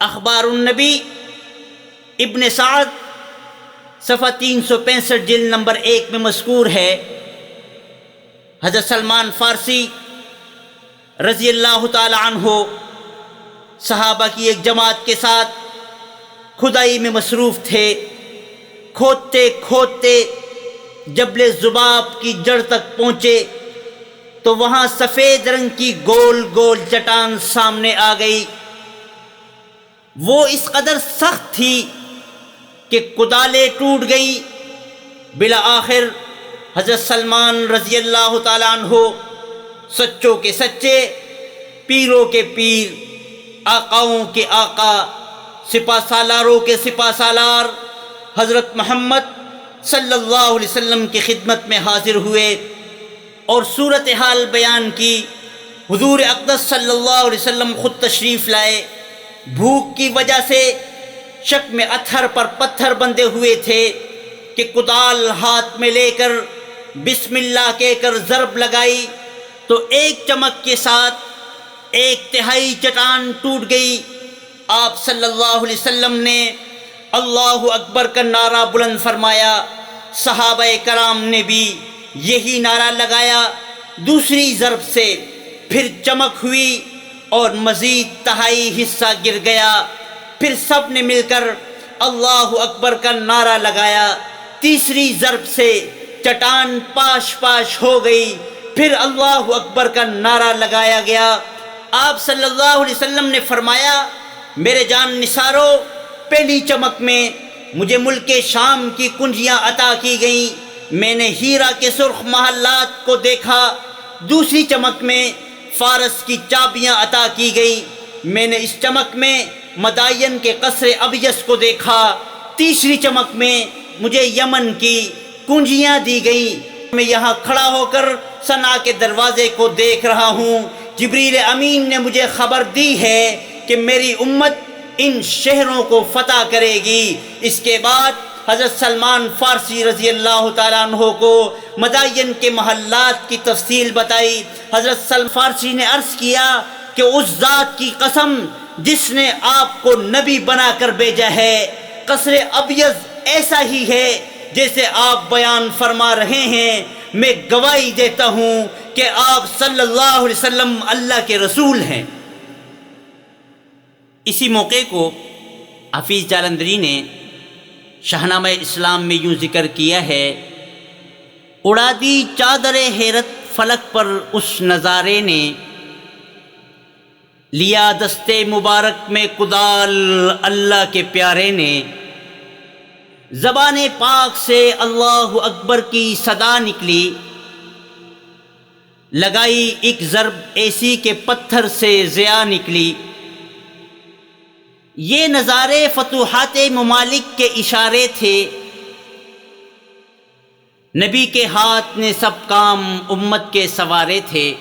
اخبار النبی ابن سعد صفحہ 365 جلد نمبر 1 میں مذکور ہے، حضرت سلمان فارسی رضی اللہ تعالی عنہ صحابہ کی ایک جماعت کے ساتھ کھدائی میں مصروف تھے۔ کھودتے کھودتے جبل ذباب کی جڑ تک پہنچے تو وہاں سفید رنگ کی گول گول چٹان سامنے آ گئی۔ وہ اس قدر سخت تھی کہ کدالیں ٹوٹ گئی۔ بالآخر حضرت سلمان رضی اللہ تعالی عنہ، سچوں کے سچے، پیروں کے پیر، آقاؤں کے آقا، سپہ سالاروں کے سپہ سالار حضرت محمد صلی اللہ علیہ وسلم کی خدمت میں حاضر ہوئے اور صورتحال بیان کی۔ حضور اقدس صلی اللہ علیہ وسلم خود تشریف لائے۔ بھوک کی وجہ سے شک میں اتھر پر پتھر بندھے ہوئے تھے کہ کدال ہاتھ میں لے کر بسم اللہ کہہ کر ضرب لگائی تو ایک چمک کے ساتھ 1/3 چٹان ٹوٹ گئی۔ آپ صلی اللہ علیہ وسلم نے اللہ اکبر کا نعرہ بلند فرمایا۔ صحابہ کرام نے بھی یہی نعرہ لگایا۔ دوسری ضرب سے پھر چمک ہوئی اور مزید 1/3 حصہ گر گیا۔ پھر سب نے مل کر اللہ اکبر کا نعرہ لگایا۔ تیسری ضرب سے چٹان پاش پاش ہو گئی۔ پھر اللہ اکبر کا نعرہ لگایا گیا۔ آپ صلی اللہ علیہ وسلم نے فرمایا، میرے جان نثارو، پہلی چمک میں مجھے ملک شام کی کنجیاں عطا کی گئیں، میں نے ہیرا کے سرخ محلات کو دیکھا۔ دوسری چمک میں فارس کی چابیاں عطا کی گئیں، میں نے اس چمک میں مدائن کے قصر ابیض کو دیکھا۔ تیسری چمک میں مجھے یمن کی کنجیاں دی گئیں، میں یہاں کھڑا ہو کر صنعا کے دروازے کو دیکھ رہا ہوں۔ جبریل امین نے مجھے خبر دی ہے کہ میری امت ان شہروں کو فتح کرے گی۔ اس کے بعد حضرت سلمان فارسی رضی اللہ تعالیٰ عنہ کو مدائن کے محلات کی تفصیل بتائی۔ حضرت سلمان فارسی نے عرض کیا کہ اس ذات کی قسم جس نے آپ کو نبی بنا کر بھیجا ہے، قصر ابیض ایسا ہی ہے جیسے آپ بیان فرما رہے ہیں۔ میں گواہی دیتا ہوں کہ آپ صلی اللہ علیہ وسلم اللہ کے رسول ہیں۔ اسی موقع کو حفیظ جالندھری نے شاہنامہ اسلام میں یوں ذکر کیا ہے، اڑا دی چادر حیرت فلک پر اس نظارے نے، لیا دستے مبارک میں کدال اللہ کے پیارے نے، زبان پاک سے اللہ اکبر کی صدا نکلی، لگائی ایک ضرب ایسی کہ پتھر سے ضیا نکلی۔ یہ نظارے فتوحات ممالک کے اشارے تھے۔ نبی کے ہاتھ نے سب کام امت کے سوارے تھے۔